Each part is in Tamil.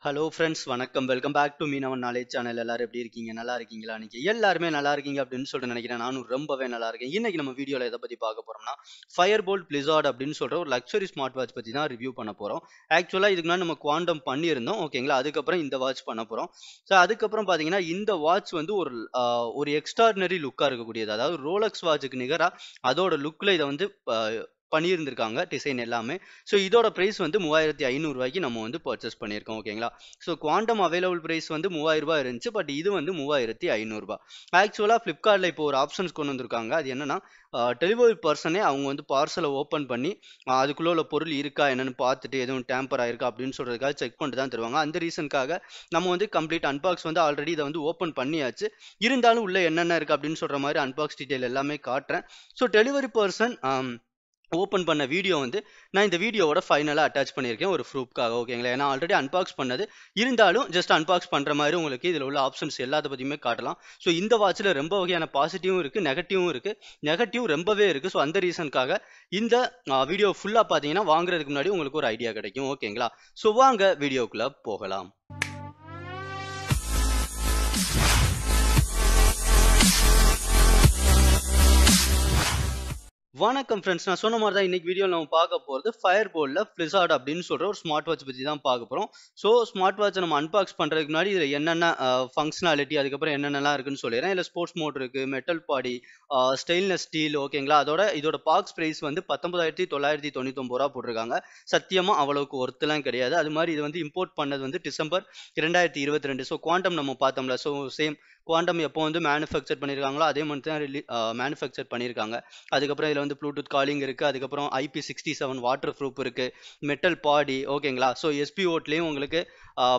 ஹலோ ஃப்ரெண்ட்ஸ் வணக்கம். Welcome back to Meenavan knowledge channel. எல்லாரும் எப்படி இருக்கீங்க? நல்லா இருக்கீங்களா? நீங்க எல்லாருமே நல்லா இருக்கீங்க அப்படின்னு சொல்லிட்டு நினைக்கிறேன். நானும் ரொம்பவே நல்லா இருக்கேன். இன்னைக்கு நம்ம வீடியோல எதை பத்தி பார்க்க போறோம்னா, ஃபயர் போல்ட் பிளிஸார்ட் அப்படின்னு சொல்ற ஒரு லக்ஸரி ஸ்மார்ட் வாட்ச் பத்தி தான் ரிவ்யூ பண்ண போறோம். ஆக்சுவலா இதுக்கு முன்னாடி நம்ம குவாண்டம் பண்ணியிருந்தோம். ஓகேங்களா? அதுக்கப்புறம் இந்த வாட்ச் பண்ண போறோம். ஸோ அதுக்கப்புறம் பார்த்தீங்கன்னா, இந்த வாட்ச் வந்து ஒரு எக்ஸ்ட்ராடினரி லுக்கா இருக்கக்கூடியது. அதாவது ரோலக்ஸ் வாட்சுக்கு நிகரா அதோட லுக்ல இத வந்து பண்ணியிருந்திருக்காங்க டிசைன் எல்லாமே. ஸோ இதோட பிரைஸ் வந்து ரூ. 3500 நம்ம வந்து பர்ச்சேஸ் பண்ணியிருக்கோம். ஓகேங்களா? ஸோ குவாண்டம் அவைலபிள் பிரைஸ் வந்து ரூ. 3000 இருந்துச்சு. பட் இது வந்து ரூ. 3500. ஆக்சுவலா Flipkartல இப்போ ஒரு ஆப்ஷன்ஸ் கொண்டு வந்திருக்காங்க. அது என்னன்னா, டெலிவரி பர்சனே அவங்க வந்து பார்சல ஓப்பன் பண்ணி, அதுக்குள்ள உள்ள பொருள் இருக்கா என்னன்னு பார்த்துட்டு, எதுவும் டேம்பர் ஆயிருக்கா அப்படின்னு சொல்றதுக்காக செக் பண்ணிட்டு தான் தருவாங்க. அந்த ரீசனுக்காக நம்ம வந்து கம்ப்ளீட் அன்பாக்ஸ் வந்து ஆல்ரெடி இத வந்து ஓப்பன் பண்ணியாச்சு. இருந்தாலும் உள்ள என்னென்ன இருக்கு அப்படின்னு சொல்ற மாரி அன்பாக்ஸ் டீடைல் எல்லாமே காட்டுறேன். ஸோ டெலிவரி பர்சன் ஓப்பன் பண்ண வீடியோ வந்து நான் இந்த வீடியோவோட ஃபைனலா அட்டாச் பண்ணியிருக்கேன் ஒரு ப்ரூஃப்காக. ஓகேங்களா? ஏன்னா ஆல்ரெடி அன்பாக்ஸ் பண்ணது. இருந்தாலும் ஜஸ்ட் அன்பாக்ஸ் பண்ற மாரி உங்களுக்கு இதுல உள்ள ஆப்ஷன்ஸ் எல்லாத்த பத்தியுமே காட்டலாம். ஸோ இந்த வாட்ச்ல ரொம்ப வகையான பாசிட்டிவும் இருக்கு, நெகட்டிவும் இருக்கு. நெகட்டிவ் ரொம்பவே இருக்கு. ஸோ அந்த ரீசனுக்காக இந்த வீடியோ ஃபுல்லா பார்த்தீங்கன்னா, வாங்குறதுக்கு முன்னாடி உங்களுக்கு ஒரு ஐடியா கிடைக்கும். ஓகேங்களா? ஸோ வாங்க வீடியோக்குள்ள போகலாம். வணக்கம் ஃப்ரெண்ட்ஸ். நான் சொன்ன மாரி தான் இன்னைக்கு வீடியோல நம்ம பார்க்க போறது ஃபயர் போல்ட்ல ஃபிளிஸார்ட் அப்படின்னு சொல்ற ஒரு ஸ்மார்ட் வாட்ச் பத்தி தான் பார்க்க போறோம். ஸோ ஸ்மார்ட் வாட்ச நம்ம அன்பாக்ஸ் பண்றதுக்கு முன்னாடி இதுல என்னென்ன ஃபங்ஷனாலிட்டி அதுக்கப்புறம் என்னென்னலாம் இருக்குன்னு சொல்லிடுறேன். இதுல ஸ்போர்ட்ஸ் மோட் இருக்கு, மெட்டல் பாடி, ஸ்டெயின்லெஸ் ஸ்டீல். ஓகேங்களா? இதோட பாக்ஸ் பிரைஸ் வந்து ரூ. 19,999 போட்டிருக்காங்க. சத்தியமா அவ்வளவுக்கு ஒர்த்லாம் கிடையாது. அது மாதிரி இது வந்து இம்போர்ட் பண்ணது வந்து டிசம்பர் 2022. ஸோ குவாண்டம் நம்ம பார்த்தோம்ல. ஸோ சேம் குவாண்டம் எப்போ வந்து மேனுஃபேக்சர் பண்ணியிருக்காங்களோ அதே மாதிரி தான் மேனுஃபேக்சர் பண்ணியிருக்காங்க. அதுக்கப்புறம் இதுல வந்து ப்ளூடூத் காலிங் இருக்கு. அதுக்கப்புறம் IP67 வாட்டர் ப்ரூஃப் இருக்கு. Metal body. ஓகேங்களா? ஸோ SPOட்லயும் உங்களுக்கு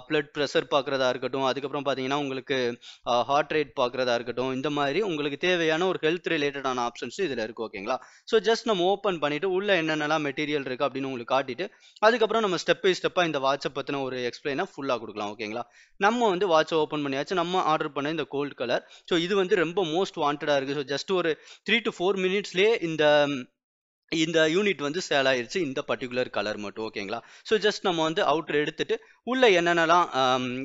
பிளட் பிரஷர் பார்க்கறதா இருக்கட்டும். அதுக்கப்புறம் பார்த்தீங்கன்னா, உங்களுக்கு ஹார்ட் ரேட் பார்க்கறதா இருக்கட்டும். இந்த மாதிரி உங்களுக்கு தேவையான ஒரு ஹெல்த் ரிலேட்டடான ஆப்ஷன்ஸ் இதுல இருக்கு. ஓகேங்களா? ஸோ ஜஸ்ட் நம்ம ஓப்பன் பண்ணிட்டு உள்ள என்னென்னலாம் மெட்டீரியல் இருக்கு அப்படின்னு உங்களுக்கு காட்டிட்டு, அதுக்கப்புறம் நம்ம ஸ்டெப் பை ஸ்டெப்பா இந்த வாட்ச பத்தின ஒரு எக்ஸ்பிளைன ஃபுல்லா குடுக்கலாம். ஓகேங்களா? நம்ம வந்து வாட்ச ஓப்பன் பண்ணியாச்சு. நம்ம ஆர்டர் பண்ண இந்த கோல்ட் கலர். ஸோ இது வந்து ரொம்ப மோஸ்ட் வாண்டடா இருக்கு. ஸோ ஜஸ்ட் ஒரு 3 to 4 மினிட்ஸ்லயே இந்த இந்த யூனிட் வந்து சேல் ஆயிருச்சு. இந்த பர்ட்டிகுலர் கலர் மட்டும். ஓகேங்களா? ஸோ ஜஸ்ட் நம்ம வந்து அவுட்டர் எடுத்துட்டு, உள்ள என்னென்னலாம்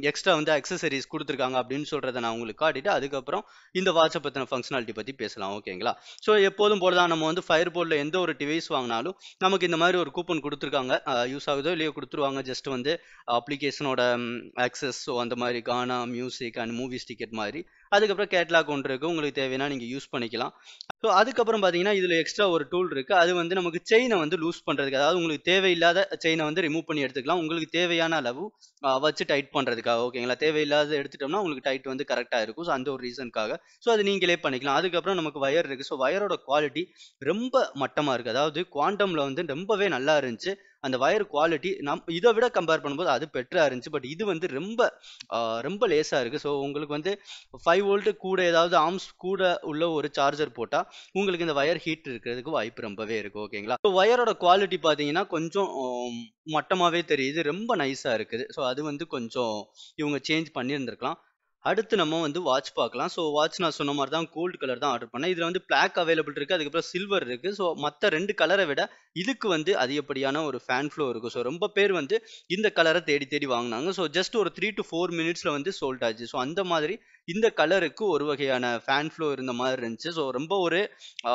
எக்ஸ்ட்ரா வந்து அக்சஸரீஸ் குடுத்துருக்காங்க அப்படின்னு சொல்றத நான் உங்களுக்கு காட்டிட்டு, அதுக்கப்புறம் இந்த வாட்ச பத்தின ஃபங்ஷனாலிட்டி பத்தி பேசலாம். ஓகேங்களா? ஸோ எப்போதும் போல தான் நம்ம வந்து ஃபயர் போல்ட்ல எந்த ஒரு டிவைஸ் வாங்குனாலும், நமக்கு இந்த மாதிரி ஒரு கூப்பன் குடுத்துருக்காங்க. யூஸ் ஆகுதோ இல்லையோ குடுத்துருவாங்க. ஜஸ்ட் வந்து அப்ளிகேஷனோட ஆக்சஸ். ஸோ அந்த மாதிரி கானா, மியூசிக் அண்ட் மூவிஸ் டிக்கெட் மாதிரி. அதுக்கப்புறம் கேட்லாக் ஒன்று இருக்கு. உங்களுக்கு தேவைன்னா நீங்க யூஸ் பண்ணிக்கலாம். ஸோ அதுக்கப்புறம் பார்த்தீங்கன்னா, இதுல எக்ஸ்ட்ரா ஒரு டூல் இருக்கு. அது வந்து நமக்கு செயின வந்து லூஸ் பண்றதுக்கு. அதாவது உங்களுக்கு தேவையில்லாத செயின வந்து ரிமூவ் பண்ணி எடுத்துக்கலாம். உங்களுக்கு தேவையான அளவு வச்சு டைட் பண்றதுக்காக. ஓகேங்களா? தேவையில்லாதத எடுத்துட்டோம்னா, உங்களுக்கு டைட் வந்து கரெக்ட்டா இருக்கும். ஸோ அந்த ஒரு ரீசனுக்காக. ஸோ அது நீங்களே பண்ணிக்கலாம். அதுக்கப்புறம் நமக்கு வயர் இருக்கு. ஸோ வயரோட குவாலிட்டி ரொம்ப மட்டமா இருக்கு. அதாவது குவாண்டம்ல வந்து ரொம்பவே நல்லா இருந்துச்சு. அந்த வயர் குவாலிட்டி இத விட கம்பேர் பண்ணும்போது அது பெட்டரா இருந்துச்சு. பட் இது வந்து ரொம்ப லேசா இருக்கு. ஸோ உங்களுக்கு வந்து 5 வோல்ட் கூட ஏதாவது ஆர்ம்ஸ் கூட உள்ள ஒரு சார்ஜர் போட்டா, உங்களுக்கு இந்த வயர் ஹீட் இருக்கிறதுக்கு வாய்ப்பு ரொம்பவே இருக்கு. ஓகேங்களா? ஸோ வயரோட குவாலிட்டி பார்த்தீங்கன்னா, கொஞ்சம் மட்டமாவே தெரியுது. ரொம்ப நைஸா இருக்குது. ஸோ அது வந்து கொஞ்சம் இவங்க சேஞ்ச் பண்ணியிருந்திருக்கலாம். அடுத்து நம்ம வந்து வாட்ச் பார்க்கலாம். ஸோ வாட்ச் நான் சொன்ன மாரி தான் கோல்ட் கலர் தான் ஆர்டர் பண்ணேன். இதுல வந்து பிளாக் அவைலபிள் இருக்கு. அதுக்கப்புறம் சில்வர் இருக்கு. ஸோ மத்த 2 கலர விட இதுக்கு வந்து அதிகப்படியான ஒரு ஃபேன் ஃப்ளோ இருக்கும். ஸோ ரொம்ப பேர் வந்து இந்த கலர தேடி தேடி வாங்குனாங்க. ஸோ ஜஸ்ட் ஒரு 3 to 4 மினிட்ஸ்ல வந்து சோல்ட் ஆச்சு. ஸோ அந்த மாதிரி இந்த கலருக்கு ஒரு வகையான ஃபேன் ஃப்ளோ இருந்த மாரி இருந்துச்சு. ஸோ ரொம்ப ஒரு ஆ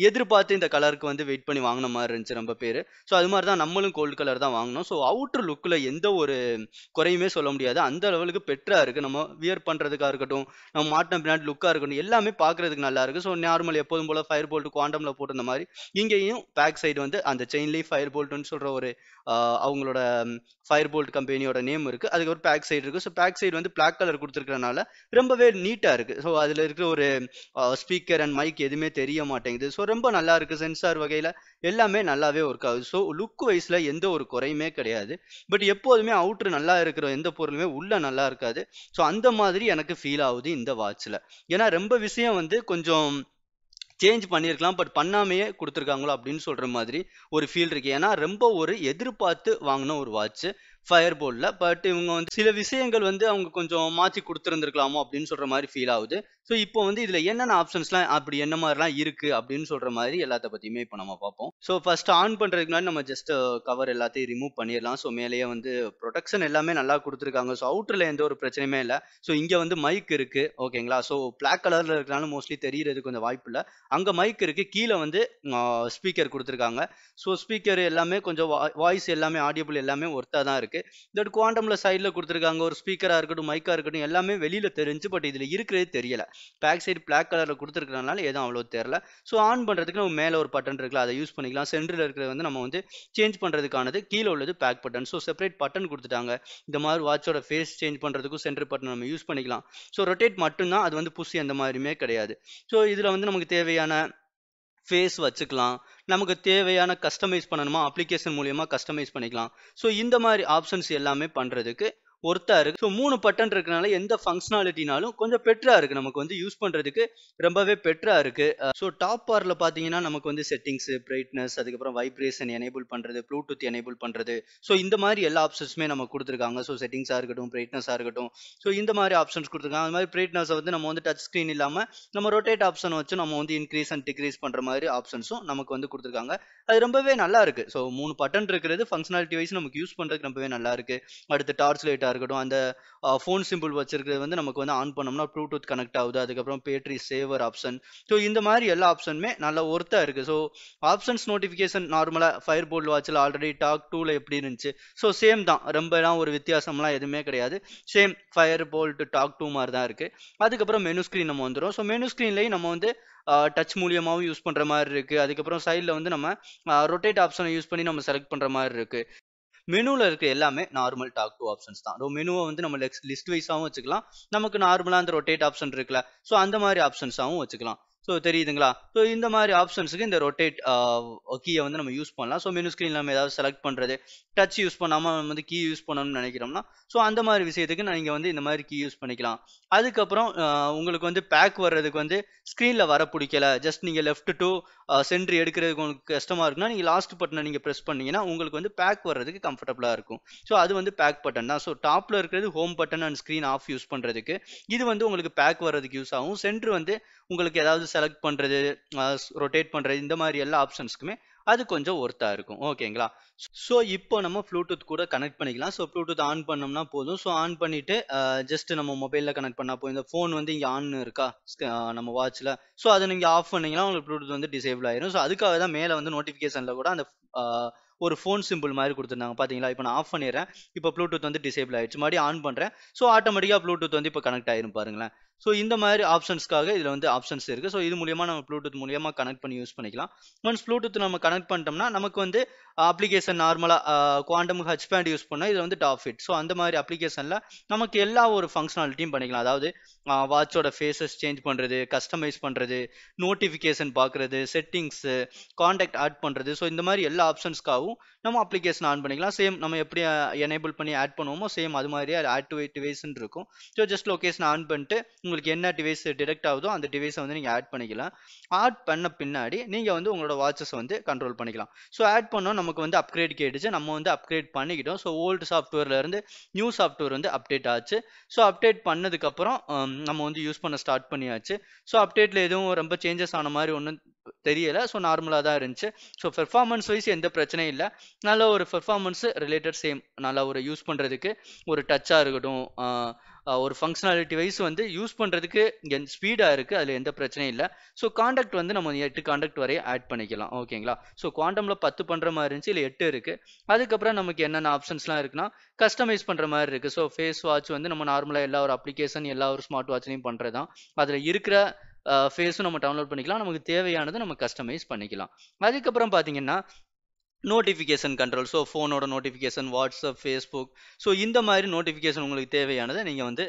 எதிர்பார்த்து இந்த கலருக்கு வந்து வெயிட் பண்ணி வாங்குன மாரி இருந்துச்சு ரொம்ப பேரு. ஸோ அது மாரி தான் நம்மளும் கோல்ட் கலர் தான் வாங்குனோம். ஸோ அவுட்டர் லுக்ல எந்த ஒரு குறையுமே சொல்ல முடியாது. அந்த லெவலுக்கு பெட்டரா இருக்கு. நம்ம வியர் பண்றதுக்கா இருக்கட்டும், நம்ம மாட்டுன பின்னாடி லுக்கா இருக்கட்டும், எல்லாமே பார்க்கறதுக்கு நல்லா இருக்கு. ஸோ நார்மல் எப்போதும் போல ஃபயர் போல்ட் குவாண்டம்ல போட்டிருந்த மாரி, இங்கேயும் பேக் சைடு வந்து அந்த செயின்லயே ஃபயர் போல்ட்ன்னு சொல்ற ஒரு ஆ அவங்களோட ஃபயர் போல்ட் கம்பெனியோட நேம் இருக்கு. அதுக்கப்புறம் பேக் சைடு இருக்கு. ஸோ பேக் சைடு வந்து பிளாக் கலர் குடுத்துருக்கறனால ரொம்பவே நீட்டா இருக்கு. ஸோ அதுல இருக்கிற ஒரு ஸ்பீக்கர் அண்ட் மைக் எதுவுமே தெரிய மாட்டேங்குது. ஸோ ரொம்ப நல்லா இருக்கு. சென்சார் வகையில எல்லாமே நல்லாவே ஒர்க் ஆகுது. ஸோ லுக் வைஸ்ல எந்த ஒரு குறையுமே கிடையாது. பட் எப்போதுமே அவுட்டர் நல்லா இருக்கிற எந்த பொருளுமே உள்ள நல்லா இருக்காது. ஸோ அந்த மாதிரி எனக்கு ஃபீல் ஆகுது இந்த வாட்ச்ல. ஏன்னா ரொம்ப விஷயம் வந்து கொஞ்சம் சேஞ்ச் பண்ணியிருக்கலாம். பட் பண்ணாமயே குடுத்துருக்காங்களோ அப்படின்னு சொல்ற மாதிரி ஒரு ஃபீல் இருக்கு. ஏன்னா ரொம்ப ஒரு எதிர்பார்த்து வாங்குன ஒரு வாட்ச். ஃபயர்போல்ட்ல. பட் இவங்க வந்து சில விஷயங்கள் வந்து அவங்க கொஞ்சம் மாத்தி குடுத்திருந்திருக்கலாமோ அப்படின்னு சொல்ற மாரி ஃபீல் ஆகுது. ஸோ இப்போ வந்து இதுல என்னென்ன ஆப்ஷன்ஸ்லாம் அப்படி என்ன மாரிலாம் இருக்கு அப்படின்னு சொல்ற மாரி எல்லாத்த பத்தியுமே இப்ப நம்ம பார்ப்போம். ஸோ ஃபர்ஸ்ட் ஆன் பண்றதுக்கு முன்னாடி நம்ம ஜஸ்ட் கவர் எல்லாத்தையும் ரிமூவ் பண்ணிறலாம். ஸோ மேலேயே வந்து புரொடெக்ஷன் எல்லாமே நல்லா குடுத்துருக்காங்க. ஸோ அவுட்டர்ல எந்த ஒரு பிரச்சனையுமே இல்ல. ஸோ இங்க வந்து மைக் இருக்கு. ஓகேங்களா? ஸோ பிளாக் கலர்ல இருக்கனால மோஸ்ட்லி தெரியறதுக்கு கொஞ்சம் வாய்ப்பு இல்ல. அங்க மைக் இருக்கு. கீழ வந்து ஸ்பீக்கர் குடுத்துருக்காங்க. ஸோ ஸ்பீக்கர் எல்லாமே கொஞ்சம் வாய்ஸ் எல்லாமே ஆடியபிள் எல்லாமே ஒர்த்தா தான் இருக்கு. தட் குவாண்டம்ல சைடுல குடுத்துருக்காங்க. ஒரு ஸ்பீக்கரா இருக்கட்டும், மைக்கா இருக்கட்டும் எல்லாமே வெளியில தெரிஞ்சு. பட் இதுல இருக்கிறது தெரியல. பேக் சைடு பிளாக் கலர்ல குடுத்துருக்கறனால எதுவும் அவ்வளோ தெரியல. ஸோ ஆன் பண்றதுக்கு நம்ம மேல ஒரு பட்டன் இருக்குல்ல, அத யூஸ் பண்ணிக்கலாம். சென்டர்ல இருக்கிறது வந்து நம்ம வந்து சேஞ்ச் பண்றதுக்கானது. கீழ உள்ளது back button. So separate button குடுத்துட்டாங்க. இந்த மாரி வாட்சோட ஃபேஸ் சேஞ்ச் பண்றதுக்கும் சென்டர் பட்டன் நம்ம யூஸ் பண்ணிக்கலாம். ஸோ ரொட்டேட் மட்டும் தான். அது வந்து புஷ் எந்த மாரியுமே கிடையாது. ஸோ இதுல வந்து நமக்கு தேவையான ஃபேஸ் வச்சுக்கலாம். நமக்கு தேவையான கஸ்டமைஸ் பண்ணணுமா, அப்ளிகேஷன் மூலியமா கஸ்டமைஸ் பண்ணிக்கலாம். ஸோ இந்த மாரி ஆப்ஷன்ஸ் எல்லாமே பண்றதுக்கு ஒர்த்தா இருக்கு. ஸோ 3 பட்டன் இருக்கனால எந்த ஃபங்ஷனாலிட்டினாலும் கொஞ்சம் பெட்டரா இருக்கு. நமக்கு வந்து யூஸ் பண்றதுக்கு ரொம்பவே பெட்டரா இருக்கு. ஸோ டாப் பார்ல பார்த்தீங்கன்னா, நமக்கு வந்து செட்டிங்ஸ், பிரைட்னஸ், அதுக்கப்புறம் வைப்ரேஷன் எனேபிள் பண்றது, ப்ளூடூத் எனேபிள் பண்றது. ஸோ இந்த மாரி எல்லா ஆப்ஷன்ஸுமே நமக்கு குடுத்துருக்காங்க. ஸோ செட்டிங்ஸா இருக்கட்டும், பிரைட்னஸா இருக்கட்டும். ஸோ இந்த மாரி ஆப்ஷன்ஸ் குடுத்துருக்காங்க. அது மாரி பிரைட்னஸ வந்து நம்ம வந்து டச் ஸ்கிரீன் இல்லாம நம்ம ரொட்டேட் ஆப்ஷன் வச்சு நம்ம வந்து இன்கிரீஸ் அண்ட் டிக்ரீஸ் பண்ற மாதிரி ஆப்ஷன்ஸும் நமக்கு வந்து குடுத்துருக்காங்க. அது ரொம்பவே நல்லா இருக்கு. ஸோ 3 பட்டன் இருக்கிறது ஃபங்ஷனாலிட்டி வைஸ் நமக்கு யூஸ் பண்றதுக்கு ரொம்பவே நல்லா இருக்கு. அடுத்து டார்ச் லைட்டா இருக்கட்டும், அந்த ஃபோன் சிம்பிள் வச்சிருக்கிறது வந்து நமக்கு வந்து ஆன் பண்ணோம்னா ப்ளூடூத் கனெக்ட் ஆகுது. அதுக்கப்புறம் பேட்டரி சேவர் ஆப்ஷன். ஸோ இந்த மாதிரி எல்லா ஆப்ஷனுமே நல்லா ஒர்த்தா இருக்கு. ஸோ ஆப்ஷன்ஸ் நோட்டிஃபிகேஷன் நார்மலா ஃபயர்போல்ட் வாட்ச்ல ஆல்ரெடி டாக் 2ல எப்படி இருந்துச்சு? ஸோ சேம் தான். ரொம்பலாம் ஒரு வித்தியாசம்லாம் எதுவுமே கிடையாது. சேம் ஃபயர்போல்ட் டாக் 2 மாரி தான் இருக்கு. அதுக்கப்புறம் மெனு ஸ்கிரீன் நம்ம வந்துரும். ஸோ மெனு ஸ்கிரீன்லயும் நம்ம வந்து டச் மூலியமாவும் யூஸ் பண்ற மாரி இருக்கு. அதுக்கப்புறம் சைடுல வந்து நம்ம ரொட்டேட் ஆப்ஷன யூஸ் பண்ணி நம்ம செலக்ட் பண்ற மாரி இருக்கு. மெனுல இருக்க எல்லாமே நார்மல் டாக் டூ ஆப்ஷன்ஸ் தான். மெனுவ வந்து நம்ம லிஸ்ட் வைஸாவும் வச்சுக்கலாம். நமக்கு நார்மலா அந்த ரொட்டேட் ஆப்ஷன் இருக்குல்ல. ஸோ அந்த மாரி ஆப்ஷன்ஸாவும் வச்சுக்கலாம். ஸோ தெரியுதுங்களா? ஸோ இந்த மாரி ஆப்ஷன்ஸ்க்கு இந்த ரொட்டேட் கீய வந்து நம்ம யூஸ் பண்ணலாம். ஸோ மெனு ஸ்கிரீன்ல நம்ம ஏதாவது செலக்ட் பண்றது, டச் யூஸ் பண்ணாம நம்ம வந்து கீ யூஸ் பண்ணணும்னு நினைக்கிறோம்னா, ஸோ அந்த மாரி விஷயத்துக்கு நீங்க வந்து இந்த மாரி கீ யூஸ் பண்ணிக்கலாம். அதுக்கப்புறம் உங்களுக்கு வந்து பேக் வர்றதுக்கு வந்து ஸ்கிரீன்ல வர புடிக்கல. ஜஸ்ட் நீங்க லெஃப்ட் டூ சென்டர் எடுக்கிறதுக்கு உங்களுக்கு கஷ்டமா இருக்குன்னா, நீங்க லாஸ்ட் பட்டன நீங்க பிரஸ் பண்ணீங்கன்னா, உங்களுக்கு வந்து பேக் வர்றதுக்கு கம்ஃபர்டபுளா இருக்கும். ஸோ அது வந்து பேக் பட்டன் தான். ஸோ டாப்ல இருக்கிறது home button and screen of use பண்றதுக்கு. இது வந்து உங்களுக்கு பேக் வர்றதுக்கு யூஸ் ஆகும். சென்டர் வந்து உங்களுக்கு ஏதாவது செலக்ட் பண்றது, ரொட்டேட் பண்றது இந்த மாரி எல்லா ஆப்ஷன்ஸ்க்குமே அது கொஞ்சம் ஒர்த்தா இருக்கும். ஓகேங்களா? ஸோ இப்போ நம்ம ப்ளூடூத் கூட கனெக்ட் பண்ணிக்கலாம். ஸோ ப்ளூடூத் ஆன் பண்ணோம்னா போதும். ஸோ ஆன் பண்ணிட்டு ஜஸ்ட் நம்ம மொபைல்ல கனெக்ட் பண்ணா போதும். இந்த ஃபோன் வந்து இங்க ஆன் இருக்கா? நம்ம வாட்ச்ல. ஸோ அத நீங்க ஆஃப் பண்ணீங்கன்னா உங்களுக்கு ப்ளூடூத் வந்து டிசேபிள் ஆயிரும். ஸோ அதுக்காக தான் மேல வந்து நோட்டிஃபிகேஷன்ல கூட அந்த அ ஒரு ஃபோன் சிம்பிள் மாரி குடுத்துருந்தாங்க பார்த்தீங்களா? இப்ப நான் ஆஃப் பண்ணிர்றேன். இப்ப ப்ளூடூத் வந்து டிசேபிள் ஆயிடுச்சு. மறுபடியும் ஆன் பண்றேன். ஸோ ஆட்டோமேட்டிக்கா ப்ளூடூத் வந்து இப்ப கனெக்ட் ஆயிரும் பாருங்களேன். ஸோ இந்த மாரி ஆப்ஷன்ஸ்க்காக இதுல வந்து ஆப்ஷன்ஸ் இருக்கு. ஸோ இது மூலியமா நம்ம ப்ளூடூத் மூலியமா கனெக்ட் பண்ணி யூஸ் பண்ணிக்கலாம். ஒன்ஸ் ப்ளூடூத் நம்ம கனெக்ட் பண்ணிட்டோம்னா, நமக்கு வந்து அப்ளிகேஷன் நார்மலா குவாண்டம் ஹச் பேண்ட் யூஸ் பண்ணா இதுல வந்து டாப் ஃபிட். ஸோ அந்த மாரி அப்ளிகேஷன்ல நமக்கு எல்லா ஒரு ஃபங்ஷனாலிட்டியும் பண்ணிக்கலாம். அதாவது வாட்சோட ஃபேஸஸ் சேஞ்ச் பண்றது, கஸ்டமைஸ் பண்றது, நோட்டிஃபிகேஷன் பார்க்கறது, செட்டிங்ஸ், கான்டாக்ட் ஆட் பண்றது. ஸோ இந்த மாரி எல்லா ஆப்ஷன்ஸ்க்காகவும் நம்ம அப்ளிகேஷன் ஆன் பண்ணிக்கலாம். சேம் நம்ம எப்படி எனேபிள் பண்ணி ஆட் பண்ணுவோமோ, சேம் அது மாரியே ஆட் டு டிவைஸ்ன்னு இருக்கும். ஸோ ஜஸ்ட் லொகேஷன் ஆன் பண்ணிட்டு உங்களுக்கு என்ன டிவைஸ் டிடெக்ட் ஆகுதோ அந்த டிவைஸை வந்து நீங்க ஆட் பண்ணிக்கலாம். ஆட் பண்ண பின்னாடி நீங்க வந்து உங்களோட வாட்சஸ் வந்து கண்ட்ரோல் பண்ணிக்கலாம். ஸோ ஆட் பண்ணோம் நமக்கு வந்து அப்கிரேட் கேட்டுச்சு. நம்ம வந்து அப்கிரேட் பண்ணிக்கிட்டோம். ஸோ ஓல்டு சாஃப்ட்வேர்ல இருந்து நியூ சாஃப்ட்வேர் வந்து அப்டேட் ஆச்சு. ஸோ அப்டேட் பண்ணதுக்கப்புறம் நம்ம வந்து யூஸ் பண்ண ஸ்டார்ட் பண்ணியாச்சு. ஸோ அப்டேட்ல எதுவும் ரொம்ப சேஞ்சஸ் ஆன மாதிரி ஒன்றும் தெரியல. ஸோ நார்மலா தான் இருந்துச்சு. ஸோ பெர்ஃபார்மன்ஸ் வைஸ் எந்த பிரச்சனையும் இல்ல. நல்ல ஒரு பெர்ஃபார்மன்ஸ் ரிலேட்டட் சேம். நல்லா ஒரு யூஸ் பண்றதுக்கு ஒரு டச்சா இருக்கட்டும், ஒரு ஃபங்க்ஷனாலிட்டி வைஸ் வந்து யூஸ் பண்றதுக்கு ஸ்பீடா இருக்கு. அதுல எந்த பிரச்சனையும் இல்ல. ஸோ காண்டாக்ட் வந்து நம்ம 8 காண்டாக்ட் வரை ஆட் பண்ணிக்கலாம். ஓகேங்களா? ஸோ குவாண்டம்ல 10 பண்ற மாதிரி இருந்துச்சு. இதுல 8 இருக்கு. அதுக்கப்புறம் நமக்கு என்னென்ன ஆப்ஷன்ஸ்லாம் இருக்குன்னா, கஸ்டமைஸ் பண்ற மாதிரி இருக்கு. ஸோ ஃபேஸ் வாட்ச் வந்து நம்ம நார்மலா எல்லா ஒரு அப்ளிகேஷன், எல்லா ஒரு ஸ்மார்ட் வாட்ச்லயும் பண்றதுதான். அதுல இருக்கிற ஃபேஸும் நம்ம டவுன்லோட் பண்ணிக்கலாம். நமக்கு தேவையானது நம்ம கஸ்டமைஸ் பண்ணிக்கலாம். அதுக்கப்புறம் பார்த்தீங்கன்னா, நோட்டிஃபிகேஷன் கண்ட்ரோல். ஸோ ஃபோனோட நோட்டிஃபிகேஷன், வாட்ஸ்அப், ஃபேஸ்புக். ஸோ இந்த மாதிரி நோட்டிஃபிகேஷன் உங்களுக்கு தேவையானதை நீங்க வந்து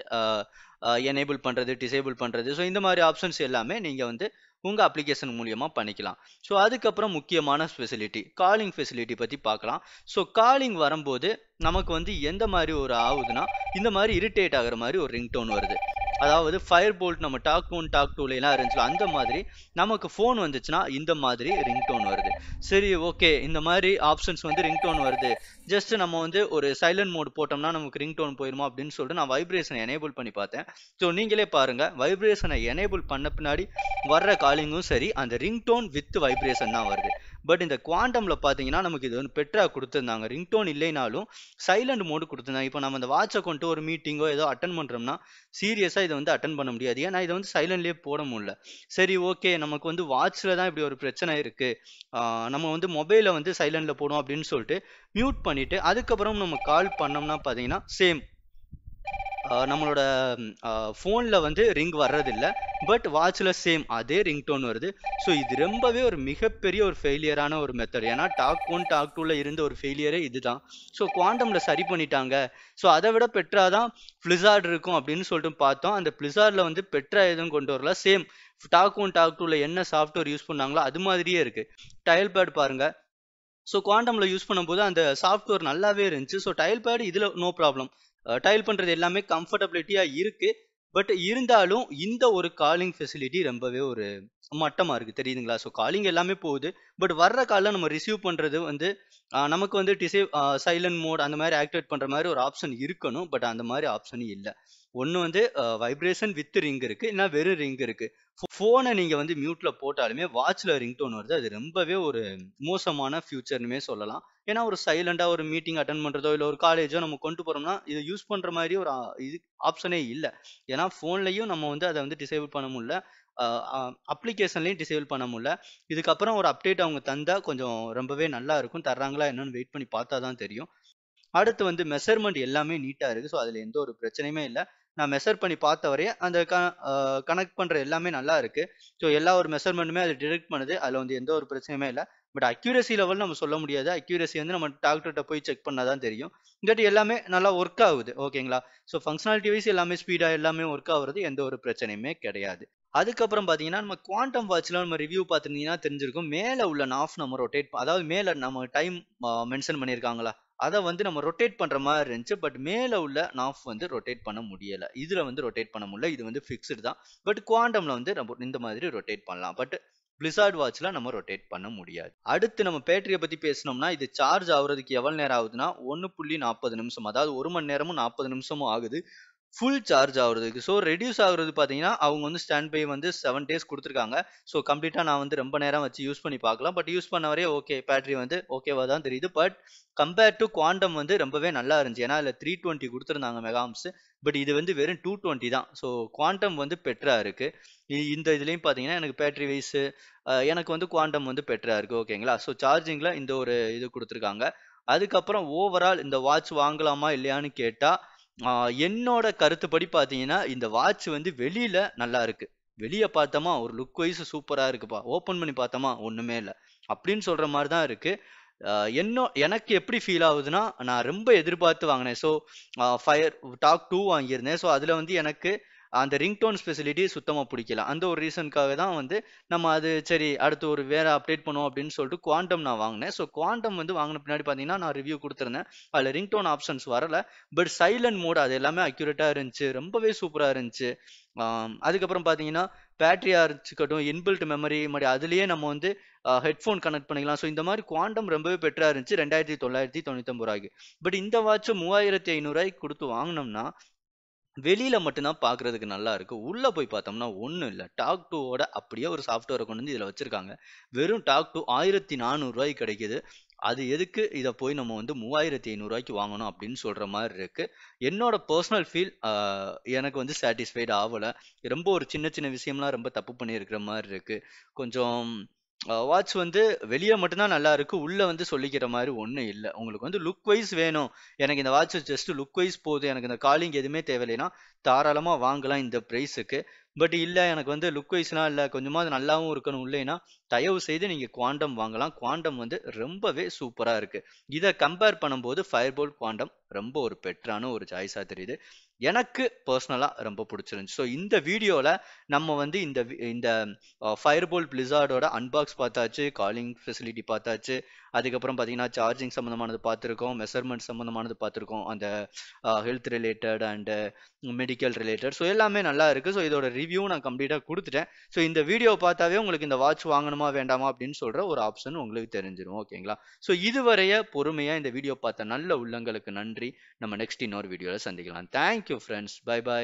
எனேபிள் பண்றது, டிசேபிள் பண்றது. ஸோ இந்த மாதிரி ஆப்ஷன்ஸ் எல்லாமே நீங்க வந்து உங்க அப்ளிகேஷன் மூலியமா பண்ணிக்கலாம். ஸோ அதுக்கப்புறம் முக்கியமான ஃபெசிலிட்டி, காலிங் ஃபெசிலிட்டி பத்தி பார்க்கலாம். ஸோ காலிங் வரும்போது நமக்கு வந்து எந்த மாதிரி ஒரு ஆகுதுன்னா, இந்த மாதிரி இரிட்டேட் ஆகுற மாதிரி ஒரு ரிங்டோன் வருது. அதாவது ஃபயர் போல்ட் நம்ம டாக் 1 டாக் 2 எல்லாம் இருந்துச்சுல அந்த மாதிரி நமக்கு ஃபோன் வந்துச்சுன்னா இந்த மாதிரி ரிங்டோன் வருது. சரி ஓகே, இந்த மாதிரி ஆப்ஷன்ஸ் வந்து ரிங்டோன் வருது, ஜஸ்ட் நம்ம வந்து ஒரு சைலண்ட் மோட் போட்டோம்னா நமக்கு ரிங்டோன் போயிருமா அப்படின்னு சொல்லிட்டு நான் வைப்ரேஷனை எனேபிள் பண்ணி பார்த்தேன். ஸோ நீங்களே பாருங்க, வைப்ரேஷனை எனேபிள் பண்ண பின்னாடி வர்ற காலிங்கும் சரி அந்த ரிங்டோன் வித் வைப்ரேஷன் தான் வருது. பட் இந்த குவாண்டம்ல பாத்தீங்கன்னா நமக்கு இது வந்து பெட்ரா கொடுத்துருந்தாங்க, ரிங்டோன் இல்லைனாலும் சைலண்ட் மோடு கொடுத்துருந்தாங்க. இப்போ நம்ம இந்த வாட்சை கொண்டு ஒரு மீட்டிங்கோ ஏதோ அட்டன் பண்றோம்னா சீரியஸா இதை வந்து அட்டன் பண்ண முடியாது, ஏன்னா இதை வந்து சைலண்ட்லயே போட முடியல. சரி ஓகே, நமக்கு வந்து வாட்ச்ல தான் இப்படி ஒரு பிரச்சனை இருக்கு, நம்ம வந்து மொபைலை வந்து சைலண்ட்ல போடும் அப்படின்னு சொல்லிட்டு மியூட் பண்ணிட்டு அதுக்கப்புறம் நம்ம கால் பண்ணோம்னா பாத்தீங்கன்னா சேம் நம்மளோட ஃபோனில் வந்து ரிங் வர்றதில்ல, பட் வாட்சில் சேம் அதே ரிங்டோன் வருது. ஸோ இது ரொம்பவே ஒரு மிகப்பெரிய ஒரு ஃபெயிலியரான ஒரு மெத்தட். ஏன்னா டாக் 1 டாக் 2ல இருந்த ஒரு ஃபெயிலியரே இதுதான். ஸோ குவாண்டமில் சரி பண்ணிட்டாங்க. ஸோ அதை விட பெட்ரா தான் ஃப்ளிசார்ட் இருக்கும் அப்படின்னு சொல்லிட்டு பார்த்தோம். அந்த ஃப்ளிசார்டில் வந்து பெட்ரா எதுவும் கொண்டு வரல, சேம் டாக் 1 டாக் 2ல என்ன சாஃப்ட்வேர் யூஸ் பண்ணாங்களோ அது மாதிரியே இருக்கு. டயல் பேட் பாருங்க, ஸோ குவாண்டமில் யூஸ் பண்ணும்போது அந்த சாஃப்ட்வேர் நல்லாவே இருந்துச்சு. ஸோ டயல் பேட் இதில் நோ ப்ராப்ளம், டயல் பண்ணுறது எல்லாமே கம்ஃபர்டபிலிட்டியாக இருக்கு. பட் இருந்தாலும் இந்த ஒரு காலிங் ஃபெசிலிட்டி ரொம்பவே ஒரு மட்டமாக இருக்குது, தெரியுதுங்களா? ஸோ காலிங் எல்லாமே போகுது, பட் வர்ற காலில் நம்ம ரிசீவ் பண்ணுறது வந்து நமக்கு வந்து சைலண்ட் மோட் அந்த மாதிரி ஆக்டிவேட் பண்ணுற மாதிரி ஒரு ஆப்ஷன் இருக்கணும், பட் அந்த மாதிரி ஆப்ஷன் இல்லை. ஒன்று வந்து வைப்ரேஷன் வித் ரிங் இருக்குது, இல்லைனா வெறும் ரிங் இருக்குது. ஃபோனை நீங்கள் வந்து மியூட்ல போட்டாலுமே வாட்ச்ல ரிங்டோன் வருது. அது ரொம்பவே ஒரு மோசமான ஃபியூச்சர்னுமே சொல்லலாம். ஏன்னா ஒரு சைலண்டா ஒரு மீட்டிங் அட்டெண்ட் பண்றதோ இல்ல ஒரு காலேஜோ நம்ம கொண்டு போறோம்னா இதை யூஸ் பண்ற மாதிரி ஒரு இது ஆப்ஷனே இல்லை. ஏன்னா ஃபோன்லயும் நம்ம வந்து அதை வந்து டிசேபிள் பண்ண முடியல, அப்ளிகேஷன்லையும் டிசேபிள் பண்ண முடியல. இதுக்கப்புறம் ஒரு அப்டேட் அவங்க தந்தா கொஞ்சம் ரொம்பவே நல்லா இருக்கும். தர்றாங்களா என்னன்னு வெயிட் பண்ணி பார்த்தா தான் தெரியும். அடுத்து வந்து மெஷர்மெண்ட் எல்லாமே நீட்டா இருக்கு. ஸோ அதுல எந்த ஒரு பிரச்சனையுமே இல்லை. நான் மெஷர் பண்ணி பார்த்த வரைய அந்த கனெக்ட் பண்ற எல்லாமே நல்லா இருக்கு. ஸோ எல்லா ஒரு மெஷர்மெண்ட்டுமே அது டிடெக்ட் பண்ணுது. அதுல வந்து எந்த ஒரு பிரச்சனையுமே இல்லை. பட் அக்யூரசி லெவல் நம்ம சொல்ல முடியாது. அக்யூரசி வந்து நம்ம டாக்டர்கிட்ட போய் செக் பண்ணாதான் தெரியும். இல்லாட்டி எல்லாமே நல்லா ஒர்க் ஆகுது, ஓகேங்களா? ஸோ ஃபங்க்ஷனாலிட்டி வைஸ் எல்லாமே ஸ்பீடா எல்லாமே ஒர்க் ஆகுறது, எந்த ஒரு பிரச்சனையுமே கிடையாது. அதுக்கப்புறம் பாத்தீங்கன்னா நம்ம குவாண்டம் வாட்ச்ல நம்ம ரிவ்யூ பார்த்துருந்தீங்கன்னா தெரிஞ்சிருக்கும். மேல உள்ள நாஃப் நம்ம ரொட்டேட், அதாவது மேல நம்ம டைம் மென்ஷன் பண்ணியிருக்காங்களா அதை வந்து நம்ம ரொட்டேட் பண்ற மாதிரி இருந்துச்சு. பட் மேல உள்ள நாஃப் வந்து ரொட்டேட் பண்ண முடியல, இதுல வந்து ரொட்டேட் பண்ண முடியல. இது வந்து ஃபிக்ஸ்டு தான். பட் குவாண்டம்ல வந்து நம்ம இந்த மாதிரி ரொட்டேட் பண்ணலாம். பட் பிளிசார்ட் வாட்ச்ல நம்ம ரொட்டேட் பண்ண முடியாது. அடுத்து நம்ம பேட்டரியை பத்தி பேசணும்னா, இது சார்ஜ் ஆகுறதுக்கு எவ்வளவு நேரம் ஆகுதுன்னா 1.40 நிமிஷம், அதாவது 1 மணி நேரமும் 40 நிமிஷமும் ஆகுது ஃபுல் சார்ஜ் ஆகுறதுக்கு. ஸோ ரெடியூஸ் ஆகுறது பார்த்தீங்கன்னா அவங்க வந்து ஸ்டாண்ட் பை வந்து 7 டேஸ் கொடுத்துருக்காங்க. ஸோ கம்ப்ளீட்டாக நான் வந்து ரொம்ப நேரம் வச்சு யூஸ் பண்ணி பார்க்கலாம். பட் யூஸ் பண்ண வரையே ஓகே, பேட்டரி வந்து ஓகேவா தான் தெரியுது. பட் கம்பேர்ட் டு குவாண்டம் வந்து ரொம்பவே நல்லா இருந்துச்சு. ஏன்னா அதில் 320 கொடுத்துருந்தாங்க மெகாம்ஸ், பட் இது வந்து வெறும் 220 தான். ஸோ குவாண்டம் வந்து பெட்டரா இருக்கு. இந்த இதுலையும் பார்த்தீங்கன்னா எனக்கு பேட்டரி வைஸ் எனக்கு வந்து குவாண்டம் வந்து பெட்டரா இருக்கு, ஓகேங்களா? ஸோ சார்ஜிங்ல இந்த ஒரு இது கொடுத்துருக்காங்க. அதுக்கப்புறம் ஓவரால் இந்த வாட்ச் வாங்கலாமா இல்லையான்னு கேட்டா என்னோட கருத்துப்படி பார்த்தீங்கன்னா இந்த வாட்ச் வந்து வெளியில நல்லா இருக்கு. வெளிய பார்த்தோமா ஒரு லுக் வைஸ் சூப்பரா இருக்குப்பா, ஓப்பன் பண்ணி பார்த்தோமா ஒண்ணுமே இல்ல அப்படின்னு சொல்ற மாதிரி தான் இருக்கு. எனக்கு எப்படி ஃபீல் ஆகுதுன்னா, நான் ரொம்ப எதிர்பார்த்து வாங்கினேன். ஸோ ஃபயர் டாக் 2 வாங்கியிருந்தேன். ஸோ அதுல வந்து எனக்கு அந்த ரிங்டோன் ஸ்பெசிலிட்டி சுத்தமா பிடிக்கல. அந்த ஒரு ரீசனுக்காக தான் வந்து நம்ம அது சரி அடுத்து ஒரு வேற அப்டேட் பண்ணுவோம் அப்படின்னு சொல்லிட்டு குவாண்டம் நான் வாங்கினேன். ஸோ குவாண்டம் வந்து வாங்கின பின்னாடி பார்த்தீங்கன்னா நான் ரிவ்யூ கொடுத்துருந்தேன். அதில் ரிங்டோன் ஆப்ஷன்ஸ் வரல. பட் சைலண்ட் மோட் அது எல்லாமே அக்யூரேட்டா இருந்துச்சு, ரொம்பவே சூப்பரா இருந்துச்சு. அதுக்கப்புறம் பார்த்தீங்கன்னா பேட்டரியா இருக்கட்டும், இன்பில்ட் மெமரி மாதிரி அதுலயே நம்ம வந்து ஹெட்ஃபோன் கனெக்ட் பண்ணிக்கலாம். ஸோ இந்த மாதிரி குவாண்டம் ரொம்பவே பெட்டரா இருந்துச்சு 2999 ரூபாய்க்கு. பட் இந்த வாட்ச் 3500 ரூபாய்க்கு கொடுத்து வாங்கினோம்னா வெளியில மட்டும்தான் பாக்குறதுக்கு நல்லா இருக்கு. உள்ள போய் பார்த்தோம்னா ஒண்ணும் இல்ல. டாக் 2வோட அப்படியே ஒரு சாஃப்ட்வேரை கொண்டு வந்து இதுல வச்சிருக்காங்க. வெறும் டாக் 2 1400 ரூபாய்க்கு கிடைக்குது. அது எதுக்கு இத போய் நம்ம வந்து 3500 ரூபாய்க்கு வாங்கணும் அப்படின்னு சொல்ற மாதிரி இருக்கு. என்னோட பர்சனல் ஃபீல் எனக்கு வந்து சாட்டிஸ்ஃபைடு ஆவல. ரொம்ப ஒரு சின்ன சின்ன விஷயம்லாம் ரொம்ப தப்பு பண்ணியிருக்கிற மாதிரி இருக்கு. கொஞ்சம் வாட்ச் வந்து வெளிய மட்டும் தான் நல்லா இருக்கு, உள்ள வந்து சொல்லிக்கிற மாதிரி ஒண்ணும் இல்ல. உங்களுக்கு வந்து லுக் வைஸ் வேணும், எனக்கு இந்த வாட்ச் ஜஸ்ட் லுக் வைஸ் போதும், எனக்கு இந்த காலிங் எதுவுமே தேவையில்லைன்னா தாராளமா வாங்கலாம் இந்த பிரைஸுக்கு. பட் இல்ல எனக்கு வந்து லுக் வைஸ்லாம் இல்ல கொஞ்சமா அது நல்லாவும் இருக்கணும் இல்லைன்னா தயவு செய்து நீங்க குவாண்டம் வாங்கலாம். குவாண்டம் வந்து ரொம்பவே சூப்பரா இருக்கு. இத கம்பேர் பண்ணும்போது ஃபயர்போல்ட் குவாண்டம் ரொம்ப ஒரு பெட்டரான ஒரு சாய்ஸா தெரியுது. எனக்கு பர்சனலா ரொம்ப பிடிச்சிருந்துச்சு. ஸோ இந்த வீடியோல நம்ம வந்து இந்த ஃபயர்போல்ட் பிளிஸார்டோட அன்பாக்ஸ் பார்த்தாச்சு, காலிங் ஃபெசிலிட்டி பார்த்தாச்சு. அதுக்கப்புறம் பார்த்தீங்கன்னா, சார்ஜிங் சம்மந்தமானது பார்த்துருக்கோம், மெஷர்மென்ட் சம்மந்தமானது பார்த்துருக்கோம். அந்த health related and medical related. So எல்லாமே நல்லா இருக்கு. ஸோ இதோட ரிவ்யூ நான் கம்ப்ளீட்டா குடுத்துட்டேன். ஸோ இந்த வீடியோ பார்த்தாவே உங்களுக்கு இந்த வாட்ச் வாங்கணுமா வேண்டாமா அப்படின்னு சொல்ற ஒரு ஆப்ஷன் உங்களுக்கு தெரிஞ்சிரும். ஓகேங்களா? ஸோ இதுவரைய பொறுமையா இந்த வீடியோ பார்த்த நல்ல உள்ளங்களுக்கு நன்றி. நம்ம நெக்ஸ்ட் இன்னொரு வீடியோல சந்திக்கலாம். Thank you friends. Bye by.